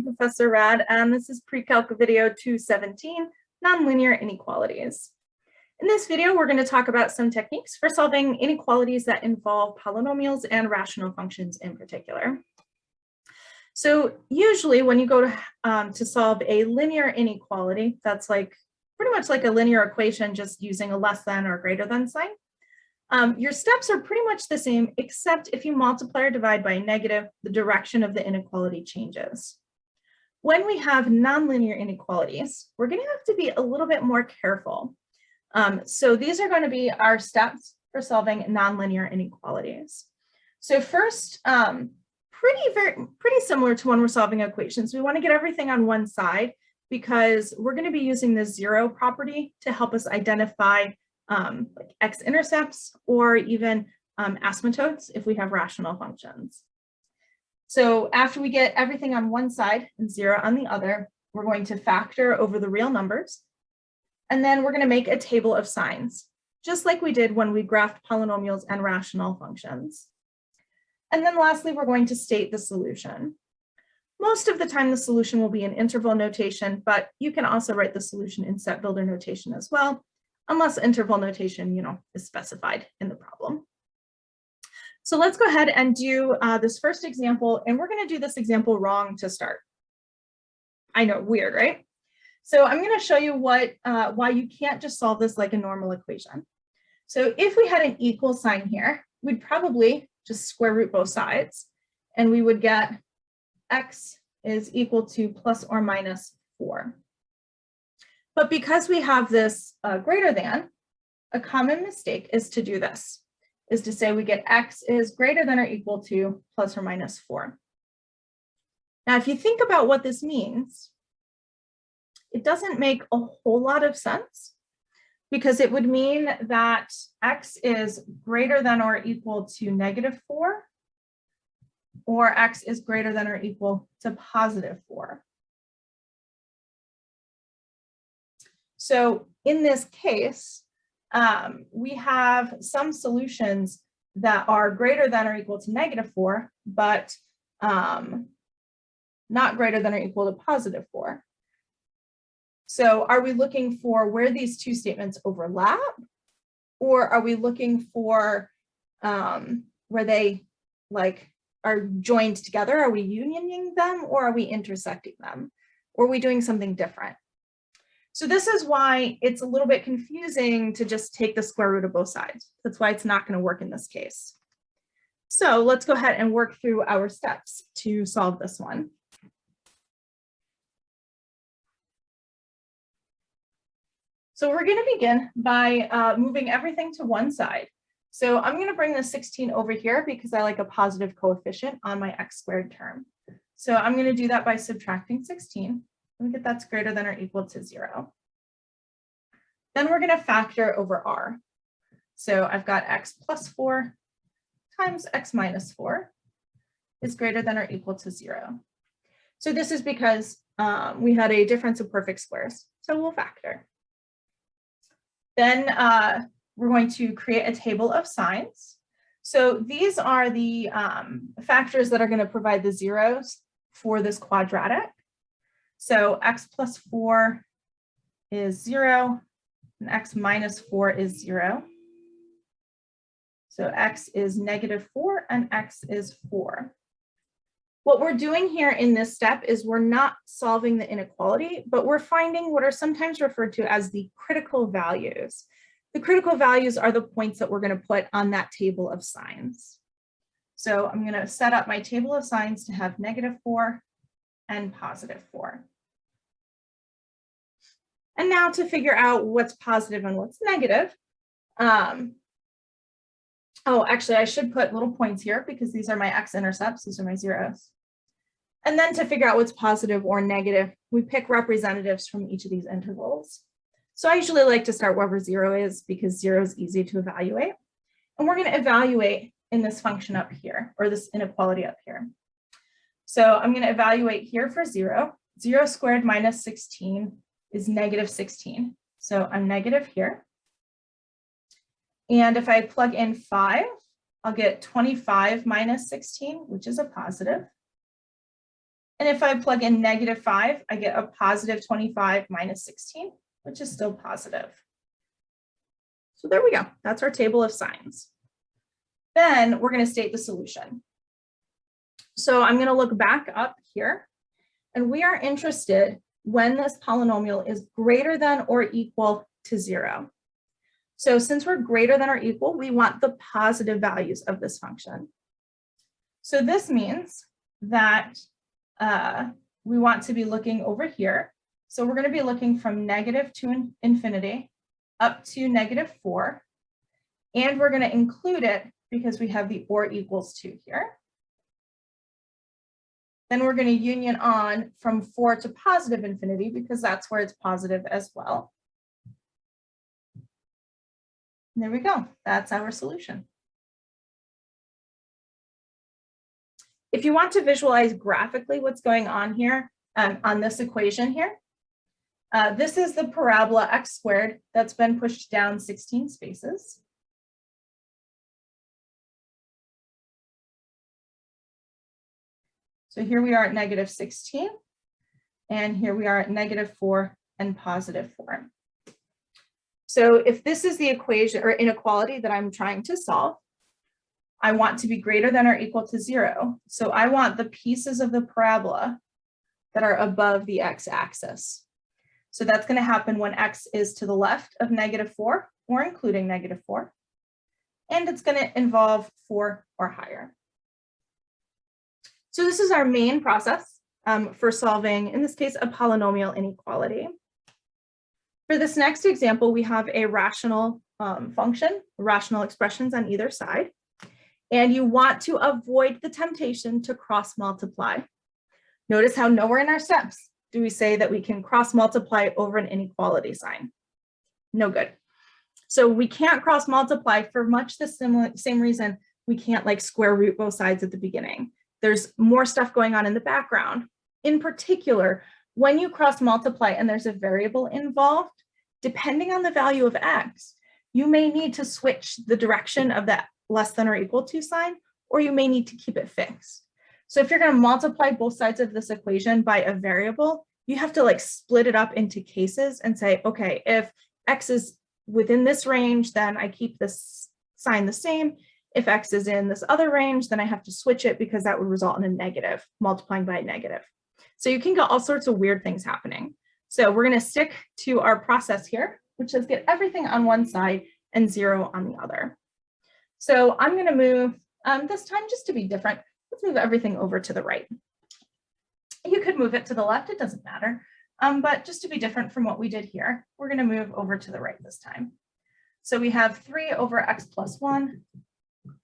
Professor Rad, and this is Precalc video 217, Nonlinear Inequalities. In this video, we're going to talk about some techniques for solving inequalities that involve polynomials and rational functions in particular. So usually when you go to solve a linear inequality, that's like pretty much like a linear equation just using a less than or greater than sign. Your steps are pretty much the same, except if you multiply or divide by a negative, the direction of the inequality changes. When we have nonlinear inequalities, we're going to have to be a little bit more careful. So these are going to be our steps for solving nonlinear inequalities. So first, pretty similar to when we're solving equations, we want to get everything on one side because we're going to be using the zero property to help us identify like x-intercepts or even asymptotes if we have rational functions. So after we get everything on one side and zero on the other, we're going to factor over the real numbers. And then we're going to make a table of signs, just like we did when we graphed polynomials and rational functions. And then lastly, we're going to state the solution. Most of the time, the solution will be in interval notation, but you can also write the solution in set builder notation as well, unless interval notation, is specified in the problem. So let's go ahead and do this first example, and we're going to do this example wrong to start. I know, weird, right? So I'm going to show you why you can't just solve this like a normal equation. So if we had an equal sign here, we'd probably just square root both sides, and we would get x is equal to plus or minus 4. But because we have this greater than, a common mistake is to do this, is to say we get x is greater than or equal to plus or minus 4. Now, if you think about what this means, it doesn't make a whole lot of sense because it would mean that x is greater than or equal to negative 4, or x is greater than or equal to positive 4. So in this case, we have some solutions that are greater than or equal to negative 4, but not greater than or equal to positive 4. So are we looking for where these two statements overlap, or are we looking for where they are joined together? Are we unioning them, or are we intersecting them? Or are we doing something different? So this is why it's a little bit confusing to just take the square root of both sides. That's why it's not going to work in this case. So let's go ahead and work through our steps to solve this one. So we're going to begin by moving everything to one side. So I'm going to bring the 16 over here because I like a positive coefficient on my x squared term. So I'm going to do that by subtracting 16. We get that's greater than or equal to 0. Then we're going to factor over r. So I've got x plus 4 times x minus 4 is greater than or equal to 0. So this is because we had a difference of perfect squares. So we'll factor. Then we're going to create a table of signs. So these are the factors that are going to provide the zeros for this quadratic. So x plus 4 is 0, and x minus 4 is 0. So x is negative 4, and x is 4. What we're doing here in this step is we're not solving the inequality, but we're finding what are sometimes referred to as the critical values. The critical values are the points that we're going to put on that table of signs. So I'm going to set up my table of signs to have negative 4 and positive 4. And now to figure out what's positive and what's negative. Oh, actually, I should put little points here because these are my x-intercepts. These are my zeros. And then to figure out what's positive or negative, we pick representatives from each of these intervals. So I usually like to start wherever 0 is because 0 is easy to evaluate. And we're going to evaluate in this function up here, or this inequality up here. So I'm going to evaluate here for 0. 0 squared minus 16 is negative 16. So I'm negative here. And if I plug in 5, I'll get 25 minus 16, which is a positive. And if I plug in -5, I get a positive 25 minus 16, which is still positive. So there we go. That's our table of signs. Then we're going to state the solution. So I'm going to look back up here, and we are interested when this polynomial is greater than or equal to 0. So since we're greater than or equal, we want the positive values of this function. So this means that we want to be looking over here. So we're going to be looking from negative to infinity up to -4. And we're going to include it because we have the or equals to here. Then we're going to union on from 4 to positive infinity because that's where it's positive as well. And there we go. That's our solution. If you want to visualize graphically what's going on here on this equation here, this is the parabola x squared that's been pushed down 16 spaces. So here we are at -16, and here we are at -4 and +4. So if this is the equation or inequality that I'm trying to solve, I want to be greater than or equal to 0. So I want the pieces of the parabola that are above the x-axis. So that's going to happen when x is to the left of -4 or including -4. And it's going to involve 4 or higher. So this is our main process for solving, in this case, a polynomial inequality. For this next example, we have a rational function, rational expressions on either side, and you want to avoid the temptation to cross multiply. Notice how nowhere in our steps do we say that we can cross multiply over an inequality sign. No good. So we can't cross multiply for much the same reason we can't like square root both sides at the beginning. There's more stuff going on in the background. In particular, when you cross multiply and there's a variable involved, depending on the value of x, you may need to switch the direction of that less than or equal to sign, or you may need to keep it fixed. So if you're going to multiply both sides of this equation by a variable, you have to like split it up into cases and say, okay, if x is within this range, then I keep this sign the same. If x is in this other range, then I have to switch it because that would result in a negative, multiplying by a negative. So you can get all sorts of weird things happening. So we're going to stick to our process here, which is get everything on one side and 0 on the other. So I'm going to move this time just to be different. Let's move everything over to the right. You could move it to the left, it doesn't matter. But just to be different from what we did here, we're going to move over to the right this time. So we have 3 over x plus 1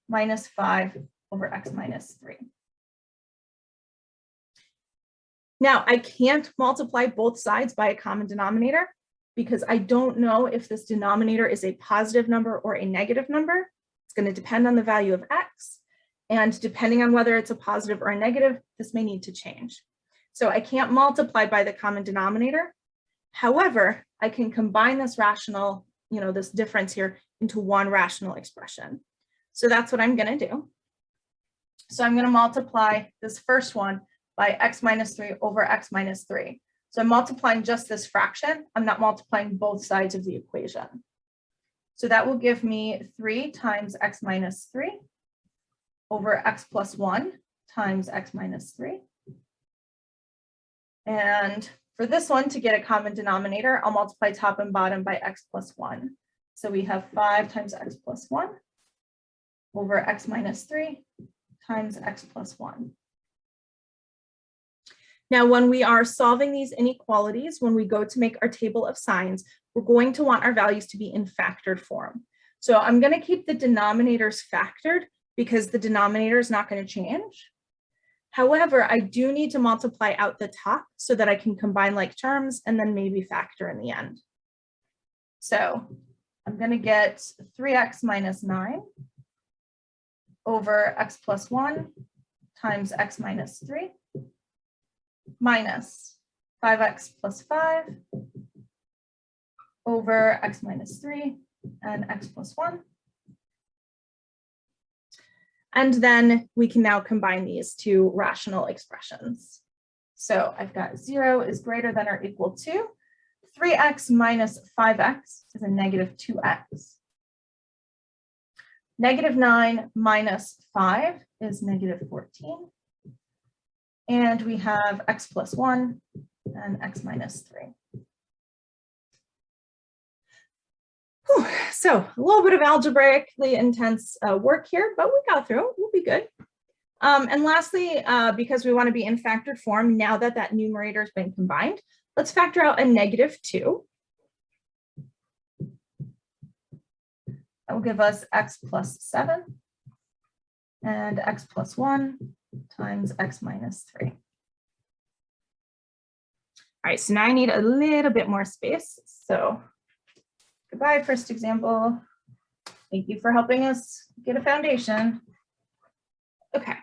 minus 5 over x minus 3. Now, I can't multiply both sides by a common denominator because I don't know if this denominator is a positive number or a negative number. It's going to depend on the value of x. And depending on whether it's a positive or a negative, this may need to change. So I can't multiply by the common denominator. However, I can combine this rational, this difference here into one rational expression. So that's what I'm going to do. So I'm going to multiply this first one by x minus 3 over x minus 3. So I'm multiplying just this fraction. I'm not multiplying both sides of the equation. So that will give me 3 times x minus 3 over x plus 1 times x minus 3. And for this one, to get a common denominator, I'll multiply top and bottom by x plus 1. So we have 5 times x plus 1 over x minus 3 times x plus 1. Now, when we are solving these inequalities, when we go to make our table of signs, we're going to want our values to be in factored form. So I'm going to keep the denominators factored because the denominator is not going to change. However, I do need to multiply out the top so that I can combine like terms and then maybe factor in the end. So I'm going to get 3x minus 9 over x plus 1 times x minus 3 minus 5x plus 5 over x minus 3 and x plus 1. And then we can now combine these two rational expressions. So I've got 0 is greater than or equal to 3x minus 5x is a negative 2x. Negative 9 minus 5 is negative 14. And we have x plus 1 and x minus 3. Whew. So a little bit of algebraically intense work here, but we got through it. We'll be good. And lastly, because we want to be in factored form, now that that numerator has been combined, let's factor out a negative 2. That will give us x plus 7 and x plus 1 times x minus 3. All right, so now I need a little bit more space. So goodbye, first example. Thank you for helping us get a foundation. Okay.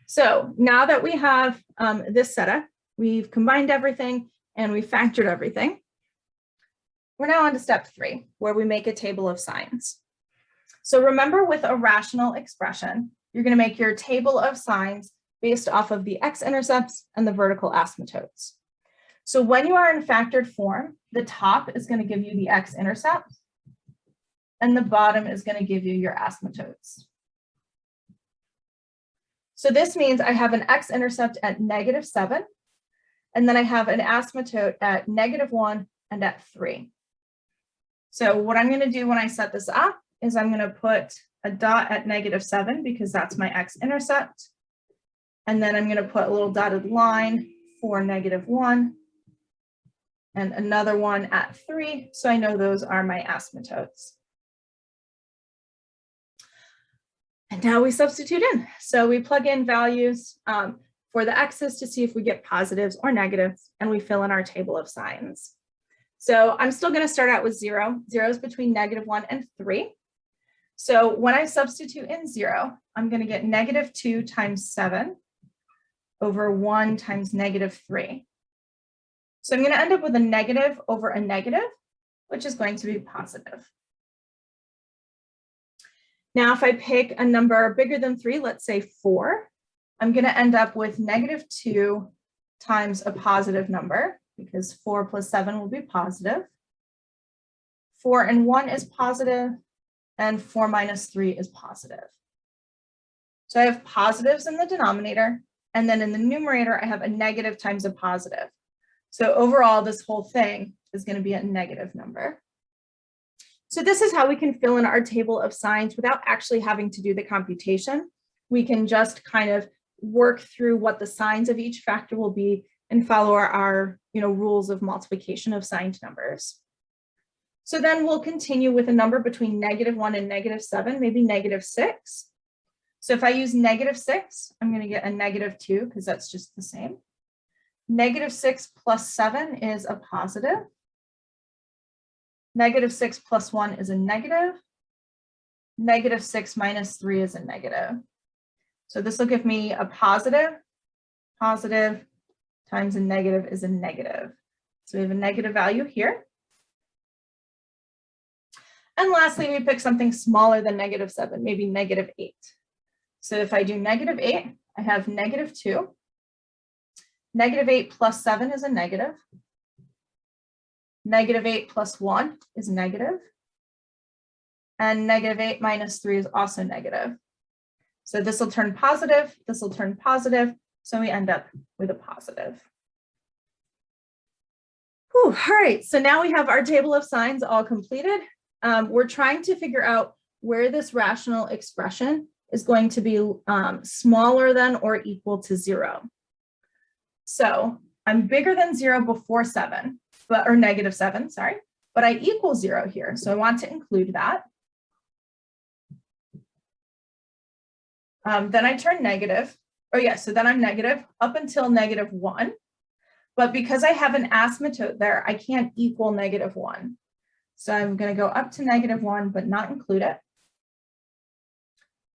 So now that we have this setup, we've combined everything and we factored everything. We're now on to step 3, where we make a table of signs. So remember, with a rational expression, you're going to make your table of signs based off of the x-intercepts and the vertical asymptotes. So when you are in factored form, the top is going to give you the x-intercept, and the bottom is going to give you your asymptotes. So this means I have an x-intercept at negative 7, and then I have an asymptote at negative 1 and at 3. So what I'm going to do when I set this up is I'm going to put a dot at negative 7 because that's my x-intercept. And then I'm going to put a little dotted line for negative 1 and another one at 3. So I know those are my asymptotes. And now we substitute in. So we plug in values for the x's to see if we get positives or negatives, and we fill in our table of signs. So I'm still going to start out with 0. 0 is between negative 1 and 3. So when I substitute in 0, I'm going to get negative 2 times 7 over 1 times negative 3. So I'm going to end up with a negative over a negative, which is going to be positive. Now, if I pick a number bigger than 3, let's say 4, I'm going to end up with negative 2 times a positive number, because 4 plus 7 will be positive. 4 and 1 is positive, and 4 minus 3 is positive. So I have positives in the denominator, and then in the numerator, I have a negative times a positive. So overall, this whole thing is going to be a negative number. So this is how we can fill in our table of signs without actually having to do the computation. We can just kind of work through what the signs of each factor will be and follow our rules of multiplication of signed numbers. So then we'll continue with a number between negative 1 and negative 7, maybe negative 6. So if I use negative 6, I'm going to get a negative 2 because that's just the same. Negative 6 plus 7 is a positive. Negative 6 plus 1 is a negative. Negative 6 minus 3 is a negative. So this will give me a positive. Positive times a negative is a negative. So we have a negative value here. And lastly, we pick something smaller than negative 7, maybe negative 8. So if I do negative 8, I have negative 2. Negative 8 plus 7 is a negative. Negative 8 plus 1 is negative. And negative 8 minus 3 is also negative. So this will turn positive, this will turn positive, so we end up with a positive. Whew, all right, so now we have our table of signs all completed. We're trying to figure out where this rational expression is going to be smaller than or equal to 0. So I'm bigger than 0 before 7. Or negative 7, sorry, but I equal 0 here. So I want to include that. Then I turn negative. So then I'm negative up until negative 1. But because I have an asymptote there, I can't equal negative 1. So I'm going to go up to negative 1, but not include it.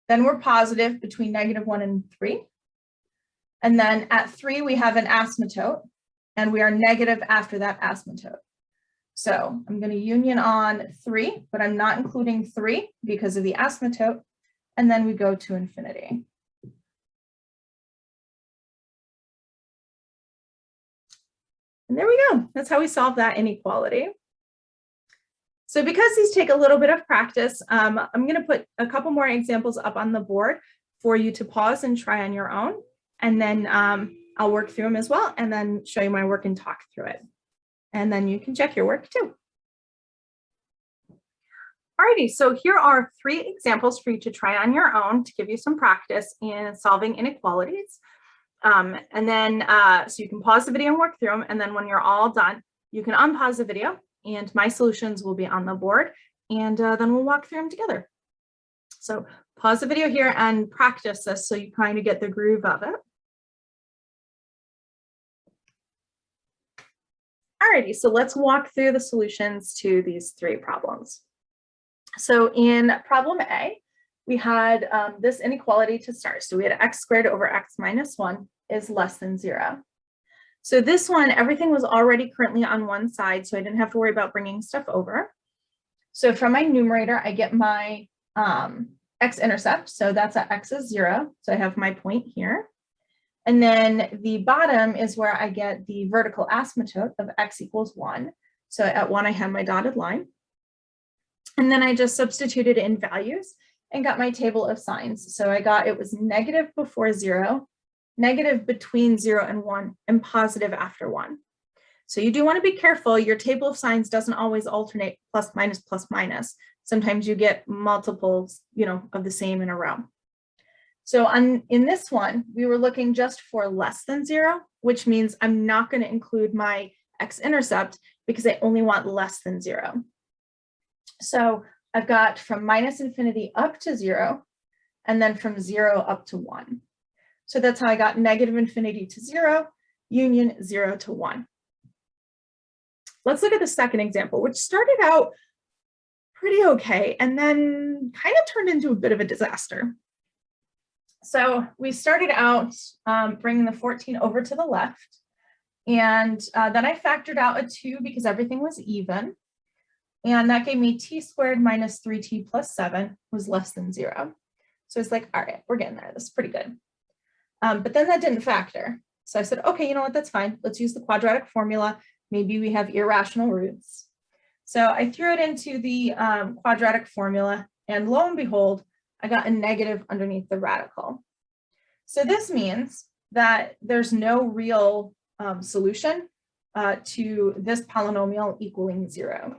Then we're positive between negative 1 and 3. And then at 3, we have an asymptote. And we are negative after that asymptote. So I'm going to union on 3, but I'm not including 3 because of the asymptote. And then we go to infinity. And there we go. That's how we solve that inequality. So because these take a little bit of practice, I'm going to put a couple more examples up on the board for you to pause and try on your own. And then I'll work through them as well, and then show you my work and talk through it. And then you can check your work too. Alrighty, so here are 3 examples for you to try on your own to give you some practice in solving inequalities. And then, so you can pause the video and work through them. And then when you're all done, you can unpause the video and my solutions will be on the board. And then we'll walk through them together. So pause the video here and practice this so you kind of get the groove of it. Alrighty, so let's walk through the solutions to these 3 problems. So in problem A, we had this inequality to start. So we had x squared over x minus 1 is less than 0. So this one, everything was already currently on one side, so I didn't have to worry about bringing stuff over. So from my numerator, I get my x-intercept. So that's at x is 0. So I have my point here. And then the bottom is where I get the vertical asymptote of x equals 1. So at 1, I have my dotted line. And then I just substituted in values and got my table of signs. So I got it was negative before 0, negative between 0 and 1, and positive after 1. So you do want to be careful. Your table of signs doesn't always alternate plus, minus, plus, minus. Sometimes you get multiples, of the same in a row. So in this one, we were looking just for less than 0, which means I'm not going to include my x-intercept because I only want less than 0. So I've got from minus infinity up to 0, and then from 0 up to 1. So that's how I got negative infinity to 0, union 0 to 1. Let's look at the second example, which started out pretty okay, and then kind of turned into a bit of a disaster. So we started out bringing the 14 over to the left, and then I factored out a 2 because everything was even. And that gave me t squared minus 3t plus 7 was less than 0. So it's like, all right, we're getting there. This is pretty good. But then that didn't factor. So I said, okay, you know what, that's fine. Let's use the quadratic formula. Maybe we have irrational roots. So I threw it into the quadratic formula, and lo and behold, I got a negative underneath the radical. So this means that there's no real solution to this polynomial equaling 0.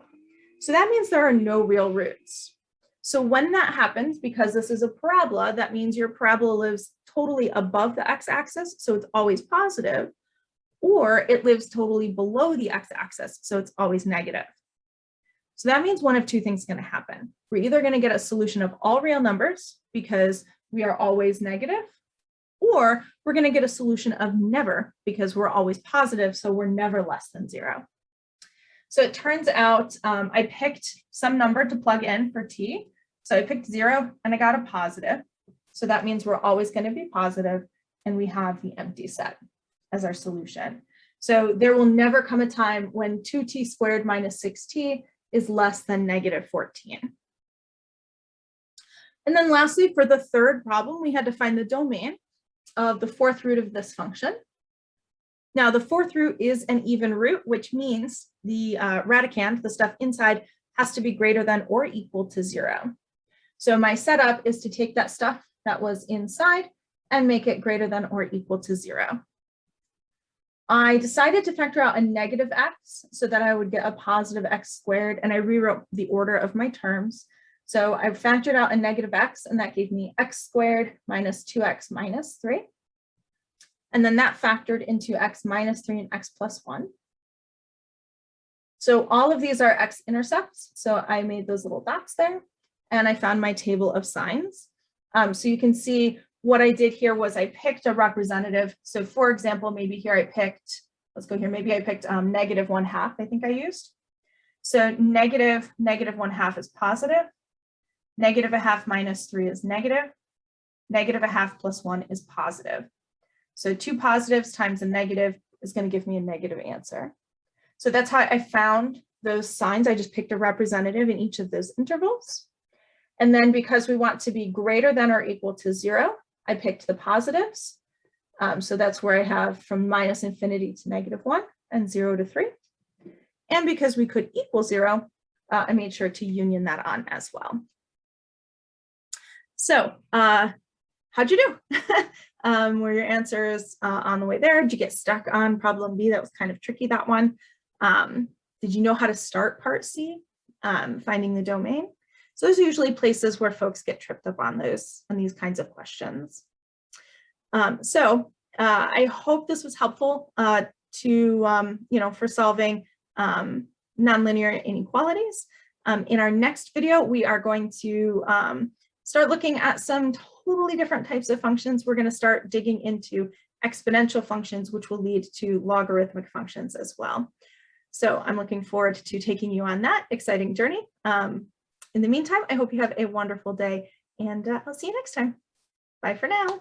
So that means there are no real roots. So when that happens, because this is a parabola, that means your parabola lives totally above the x-axis, so it's always positive, or it lives totally below the x-axis, so it's always negative. So that means one of 2 things is going to happen. We're either going to get a solution of all real numbers because we are always negative, or we're going to get a solution of never because we're always positive, so we're never less than 0. So it turns out I picked some number to plug in for t. So I picked 0 and I got a positive. So that means we're always going to be positive, and we have the empty set as our solution. So there will never come a time when 2t squared minus 6t is less than negative 14. And then lastly, for the third problem, we had to find the domain of the 4th root of this function. Now, the 4th root is an even root, which means the radicand, the stuff inside, has to be greater than or equal to 0. So my setup is to take that stuff that was inside and make it greater than or equal to 0. I decided to factor out a negative x so that I would get a positive x squared, and I rewrote the order of my terms. So I factored out a negative x, and that gave me x squared minus 2x minus 3. And then that factored into x minus 3 and x plus 1. So all of these are x-intercepts. So I made those little dots there, and I found my table of signs. So you can see what I did here was I picked a representative. So for example, maybe here I picked, let's go here, maybe I picked negative 1/2, I think I used. So negative 1/2 is positive. Negative 1/2 minus 3 is negative. Negative 1/2 plus 1 is positive. So 2 positives times a negative is going to give me a negative answer. So that's how I found those signs. I just picked a representative in each of those intervals. And then because we want to be greater than or equal to 0, I picked the positives. So that's where I have from minus infinity to negative 1. and 0 to 3. And because we could equal 0, I made sure to union that on as well. So how'd you do? Were your answers on the way there? Did you get stuck on problem B? That was kind of tricky, that one. Did you know how to start part C, finding the domain? So those are usually places where folks get tripped up on these kinds of questions. I hope this was helpful for solving nonlinear inequalities. In our next video, we are going to start looking at some totally different types of functions. We're going to start digging into exponential functions, which will lead to logarithmic functions as well. So I'm looking forward to taking you on that exciting journey. In the meantime, I hope you have a wonderful day, and I'll see you next time. Bye for now.